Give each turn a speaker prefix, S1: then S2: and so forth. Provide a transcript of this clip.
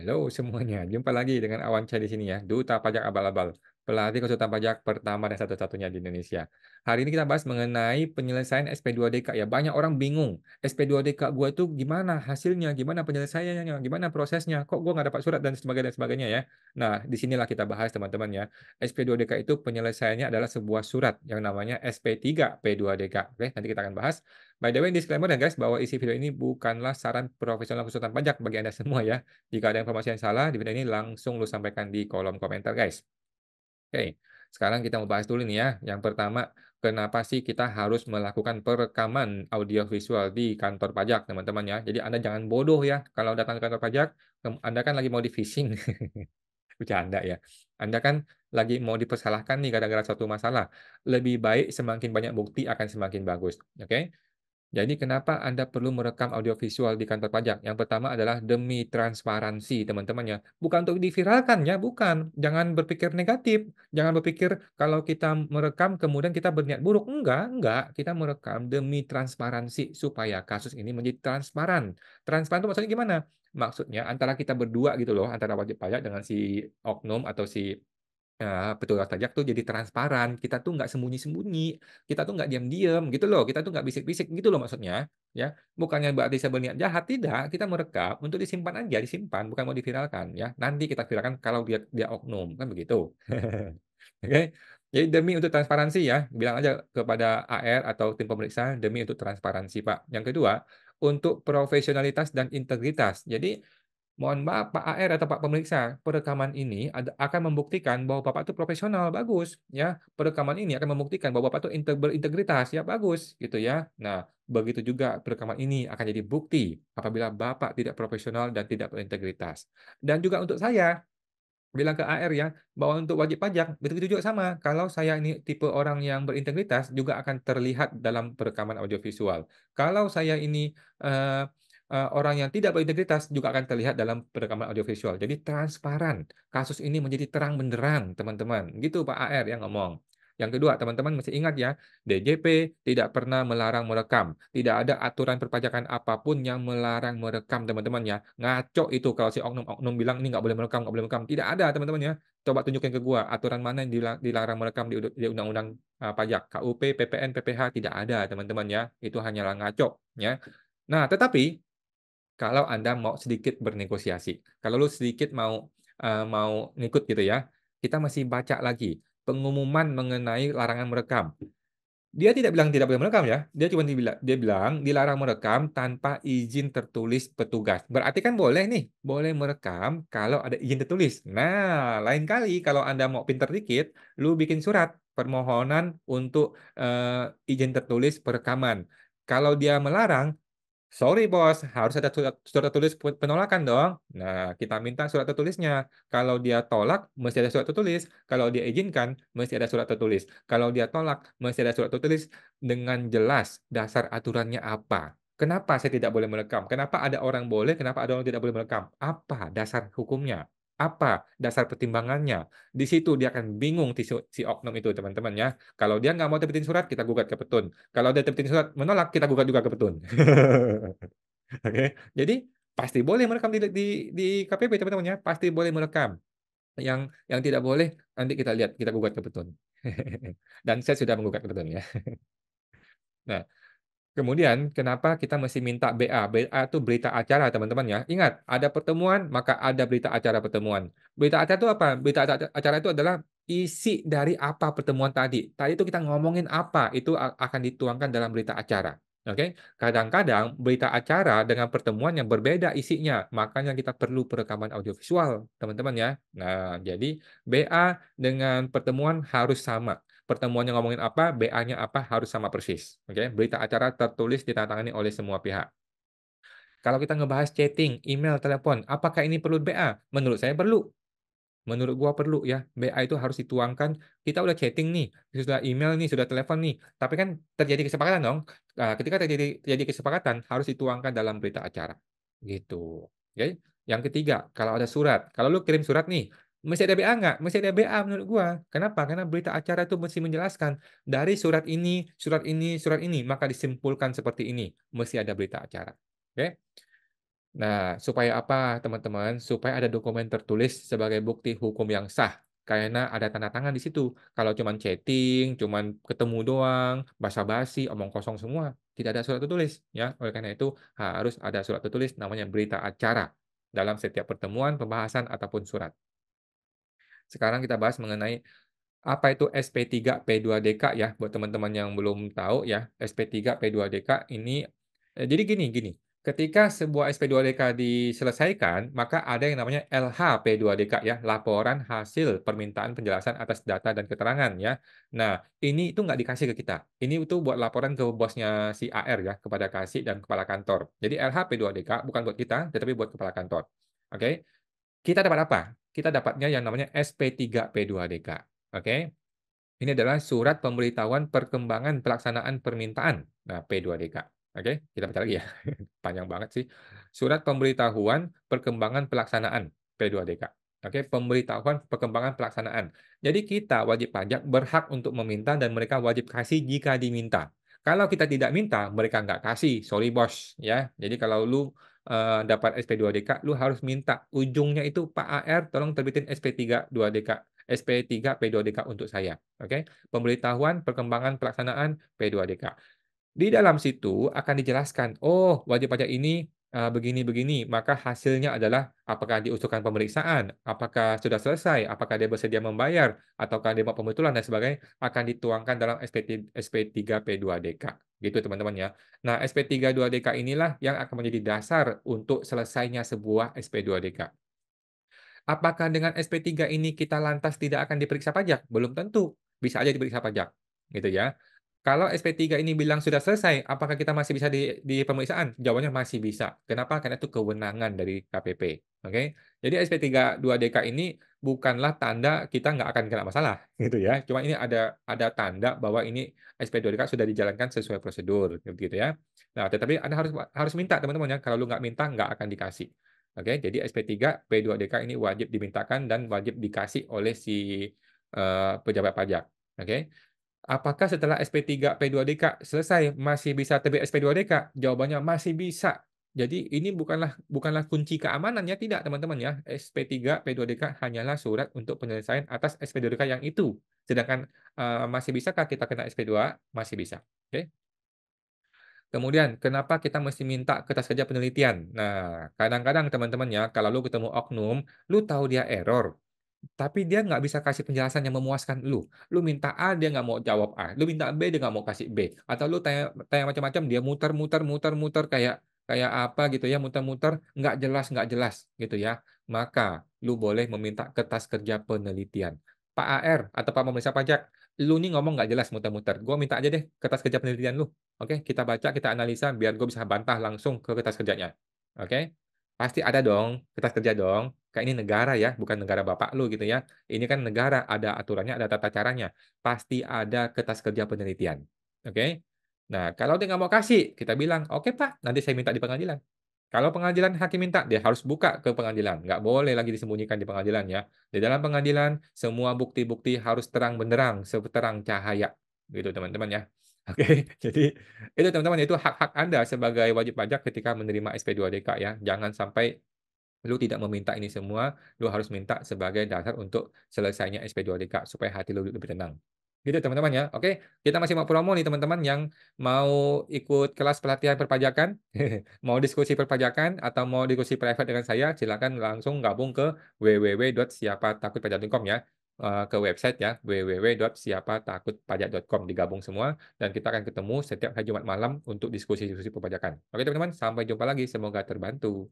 S1: Halo semuanya, jumpa lagi dengan Awan Syah di sini ya, Duta Pajak Abal-Abal, pelatih konsultan pajak pertama dan satu-satunya di Indonesia. Hari ini kita bahas mengenai penyelesaian SP2DK ya. Banyak orang bingung, SP2DK gue itu gimana hasilnya, gimana penyelesaiannya, gimana prosesnya, kok gue nggak dapat surat dan sebagainya ya. Nah, disinilah kita bahas teman-teman ya. SP2DK itu penyelesaiannya adalah sebuah surat yang namanya SP3P2DK. Oke, nanti kita akan bahas. By the way, disclaimer ya guys, bahwa isi video ini bukanlah saran profesional konsultan pajak bagi Anda semua ya. Jika ada informasi yang salah di video ini langsung lu sampaikan di kolom komentar guys. Oke, sekarang kita mau bahas dulu nih ya. Yang pertama, kenapa sih kita harus melakukan perekaman audio visual di kantor pajak teman-teman ya. Jadi Anda jangan bodoh ya kalau datang ke kantor pajak, Anda kan lagi mau di phishing. Bercanda ya. Anda kan lagi mau dipersalahkan nih gara-gara suatu masalah. Lebih baik semakin banyak bukti akan semakin bagus. Oke? Jadi kenapa Anda perlu merekam audiovisual di kantor pajak? Yang pertama adalah demi transparansi, teman-teman ya. Bukan untuk diviralkan ya, bukan. Jangan berpikir negatif. Jangan berpikir kalau kita merekam kemudian kita berniat buruk. Enggak. Kita merekam demi transparansi supaya kasus ini menjadi transparan. Transparan itu maksudnya gimana? Maksudnya antara kita berdua gitu loh, antara wajib pajak dengan si oknum atau si petugas pajak tuh jadi transparan, kita tuh nggak sembunyi-sembunyi, kita tuh nggak diam-diam gitu loh, kita tuh nggak bisik-bisik gitu loh maksudnya, ya. Bukannya berarti saya berniat jahat, tidak, kita merekam untuk disimpan aja, disimpan, bukan mau diviralkan ya. Nanti kita viralkan kalau dia dia oknum, kan begitu. Oke. Jadi demi untuk transparansi ya, bilang aja kepada AR atau tim pemeriksa demi untuk transparansi, Pak. Yang kedua, untuk profesionalitas dan integritas. Jadi mohon maaf Pak AR atau Pak pemeriksa, perekaman ini akan membuktikan bahwa Bapak itu profesional, bagus ya. Perekaman ini akan membuktikan bahwa Bapak itu berintegritas, ya bagus gitu ya. Nah, begitu juga perekaman ini akan jadi bukti apabila Bapak tidak profesional dan tidak berintegritas. Dan juga untuk saya, bilang ke AR ya, bahwa untuk wajib pajak, begitu juga sama. Kalau saya ini tipe orang yang berintegritas, juga akan terlihat dalam perekaman audiovisual. Kalau saya ini eh, orang yang tidak berintegritas, juga akan terlihat dalam perekaman audiovisual. Jadi transparan. Kasus ini menjadi terang benderang, teman-teman. Gitu Pak AR yang ngomong. Yang kedua, teman-teman mesti ingat ya, DJP tidak pernah melarang merekam. Tidak ada aturan perpajakan apapun yang melarang merekam, teman-teman ya. Ngaco itu kalau si oknum-oknum bilang ini nggak boleh merekam, nggak boleh merekam. Tidak ada, teman-teman ya. Coba tunjukin ke gua aturan mana yang dilarang merekam di undang-undang pajak, KUP, PPN, PPH tidak ada, teman-teman ya. Itu hanyalah ngaco ya. Nah, tetapi kalau Anda mau sedikit bernegosiasi, kalau lu sedikit mau ngikut gitu ya, kita masih baca lagi pengumuman mengenai larangan merekam. Dia tidak bilang tidak boleh merekam ya. Dia bilang dilarang merekam tanpa izin tertulis petugas. Berarti kan boleh nih, boleh merekam kalau ada izin tertulis. Nah, lain kali kalau Anda mau pinter dikit, lu bikin surat permohonan untuk izin tertulis perekaman. Kalau dia melarang, sorry bos, harus ada surat tertulis penolakan dong. Nah, kita minta surat tertulisnya. Kalau dia tolak, mesti ada surat tertulis. Kalau dia izinkan, mesti ada surat tertulis. Kalau dia tolak, mesti ada surat tertulis dengan jelas dasar aturannya apa. Kenapa saya tidak boleh merekam? Kenapa ada orang boleh, kenapa ada orang tidak boleh merekam? Apa dasar hukumnya? Apa dasar pertimbangannya? Di situ dia akan bingung si oknum itu, teman-teman ya. Kalau dia nggak mau terbitin surat, kita gugat ke petun. Kalau dia terbitin surat menolak, kita gugat juga ke petun. Oke, jadi pasti boleh merekam di KPP teman-teman ya, pasti boleh merekam. Yang tidak boleh nanti kita lihat, kita gugat ke petun. Dan saya sudah menggugat ke petun ya. Nah, kemudian kenapa kita mesti minta BA? BA itu berita acara teman-teman ya. Ingat, ada pertemuan maka ada berita acara pertemuan. Berita acara itu apa? Berita acara itu adalah isi dari apa pertemuan tadi. Tadi itu kita ngomongin apa, itu akan dituangkan dalam berita acara. Oke, kadang-kadang berita acara dengan pertemuan yang berbeda isinya, makanya kita perlu perekaman audiovisual, teman-teman ya. Nah, jadi BA dengan pertemuan harus sama. Pertemuannya ngomongin apa, BA-nya apa, harus sama persis. Oke, berita acara tertulis ditandatangani oleh semua pihak. Kalau kita ngebahas chatting, email, telepon, apakah ini perlu BA? Menurut saya perlu. Menurut gua perlu ya. BA itu harus dituangkan. Kita udah chatting nih, sudah email nih, sudah telepon nih. Tapi kan terjadi kesepakatan dong. Nah, ketika terjadi kesepakatan, harus dituangkan dalam berita acara. Gitu. Oke. Yang ketiga, kalau ada surat. Kalau lu kirim surat nih, mesti ada BA nggak? Mesti ada BA menurut gua. Kenapa? Karena berita acara itu mesti menjelaskan dari surat ini, surat ini, surat ini, maka disimpulkan seperti ini. Mesti ada berita acara. Oke. Nah, supaya apa, teman-teman? Supaya ada dokumen tertulis sebagai bukti hukum yang sah. Karena ada tanda tangan di situ. Kalau cuman chatting, cuman ketemu doang, basa-basi, omong kosong semua, tidak ada surat tertulis, ya. Oleh karena itu harus ada surat tertulis namanya berita acara dalam setiap pertemuan, pembahasan ataupun surat. Sekarang kita bahas mengenai apa itu SP3 P2DK ya, buat teman-teman yang belum tahu ya, SP3 P2DK ini jadi gini, ketika sebuah SP2DK diselesaikan, maka ada yang namanya LH P2DK ya, laporan hasil permintaan penjelasan atas data dan keterangan ya. Nah, ini itu nggak dikasih ke kita. Ini itu buat laporan ke bosnya si AR ya, kepada kasih dan kepala kantor. Jadi LH P2DK bukan buat kita, tetapi buat kepala kantor. Oke? Kita dapat apa? Kita dapatnya yang namanya SP3 P2DK. Oke? Ini adalah surat pemberitahuan perkembangan pelaksanaan permintaan. Nah, P2DK. Oke, kita baca lagi ya. Panjang banget sih. Surat pemberitahuan perkembangan pelaksanaan P2DK. Oke, pemberitahuan perkembangan pelaksanaan. Jadi kita wajib pajak berhak untuk meminta dan mereka wajib kasih jika diminta. Kalau kita tidak minta, mereka nggak kasih. Sorry bos, ya. Jadi kalau lu dapat SP2DK, lu harus minta. Ujungnya itu Pak AR, tolong terbitin SP3 2DK. SP3 P2DK untuk saya. Oke, pemberitahuan perkembangan pelaksanaan P2DK. Di dalam situ akan dijelaskan, oh wajib pajak ini begini-begini, maka hasilnya adalah apakah diusulkan pemeriksaan, apakah sudah selesai, apakah dia bersedia membayar, ataukah dia mau pembetulan dan sebagainya, akan dituangkan dalam SP3 P2DK. Gitu teman-teman ya. Nah, SP3 2DK inilah yang akan menjadi dasar untuk selesainya sebuah SP2DK. Apakah dengan SP3 ini kita lantas tidak akan diperiksa pajak? Belum tentu, bisa aja diperiksa pajak, gitu ya. Kalau SP3 ini bilang sudah selesai, apakah kita masih bisa di pemeriksaan? Jawabannya masih bisa. Kenapa? Karena itu kewenangan dari KPP, oke. Jadi SP3 2DK ini bukanlah tanda kita nggak akan kena masalah, gitu ya. Cuma ini ada tanda bahwa ini SP2DK sudah dijalankan sesuai prosedur, gitu ya. Nah, tetapi Anda harus minta teman-teman ya, kalau lu nggak minta nggak akan dikasih. Oke, jadi SP3 P2DK ini wajib dimintakan dan wajib dikasih oleh si pejabat pajak. Oke. Apakah setelah SP3 P2DK selesai masih bisa terbit SP2DK? Jawabannya masih bisa. Jadi ini bukanlah kunci keamanannya, tidak teman-teman ya. SP3 P2DK hanyalah surat untuk penyelesaian atas SP2DK yang itu. Sedangkan masih bisakah kita kena SP2? Masih bisa. Oke. Kemudian, kenapa kita mesti minta kertas kerja penelitian? Nah, kadang-kadang teman-teman ya, kalau lu ketemu oknum, lu tahu dia error, tapi dia nggak bisa kasih penjelasan yang memuaskan lu. Lu minta A, dia nggak mau jawab A. Lu minta B, dia nggak mau kasih B. Atau lu tanya, tanya macam-macam, dia muter-muter kayak kayak apa gitu ya, muter-muter, nggak jelas gitu ya. Maka, lu boleh meminta kertas kerja penelitian. Pak AR atau Pak Pemeriksa Pajak, lu nih ngomong nggak jelas muter-muter. Gua minta aja deh kertas kerja penelitian lu. Oke, kita baca, kita analisa biar gue bisa bantah langsung ke kertas kerjanya. Oke? Pasti ada dong, kertas kerja dong. Kayak ini negara ya, bukan negara bapak lu gitu ya. Ini kan negara, ada aturannya, ada tata caranya. Pasti ada kertas kerja penelitian. Oke? Nah, kalau dia nggak mau kasih, kita bilang, oke Pak, nanti saya minta di pengadilan. Kalau pengadilan hakim minta, dia harus buka ke pengadilan. Nggak boleh lagi disembunyikan di pengadilan ya. Di dalam pengadilan, semua bukti-bukti harus terang benderang, seterang cahaya. Gitu teman-teman ya. Oke, jadi itu teman-teman, itu hak-hak Anda sebagai wajib pajak ketika menerima SP2DK ya. Jangan sampai lu tidak meminta ini semua, lu harus minta sebagai dasar untuk selesainya SP2DK supaya hati lu lebih tenang. Gitu teman-teman ya. Oke, kita masih mau promo nih teman-teman yang mau ikut kelas pelatihan perpajakan, mau diskusi perpajakan atau mau diskusi private dengan saya, silakan langsung gabung ke www.siapatakutpajak.com ya. Ke website ya, www.siapatakutpajak.com, digabung semua dan kita akan ketemu setiap hari Jumat malam untuk diskusi-diskusi perpajakan. Oke teman-teman, sampai jumpa lagi, semoga terbantu.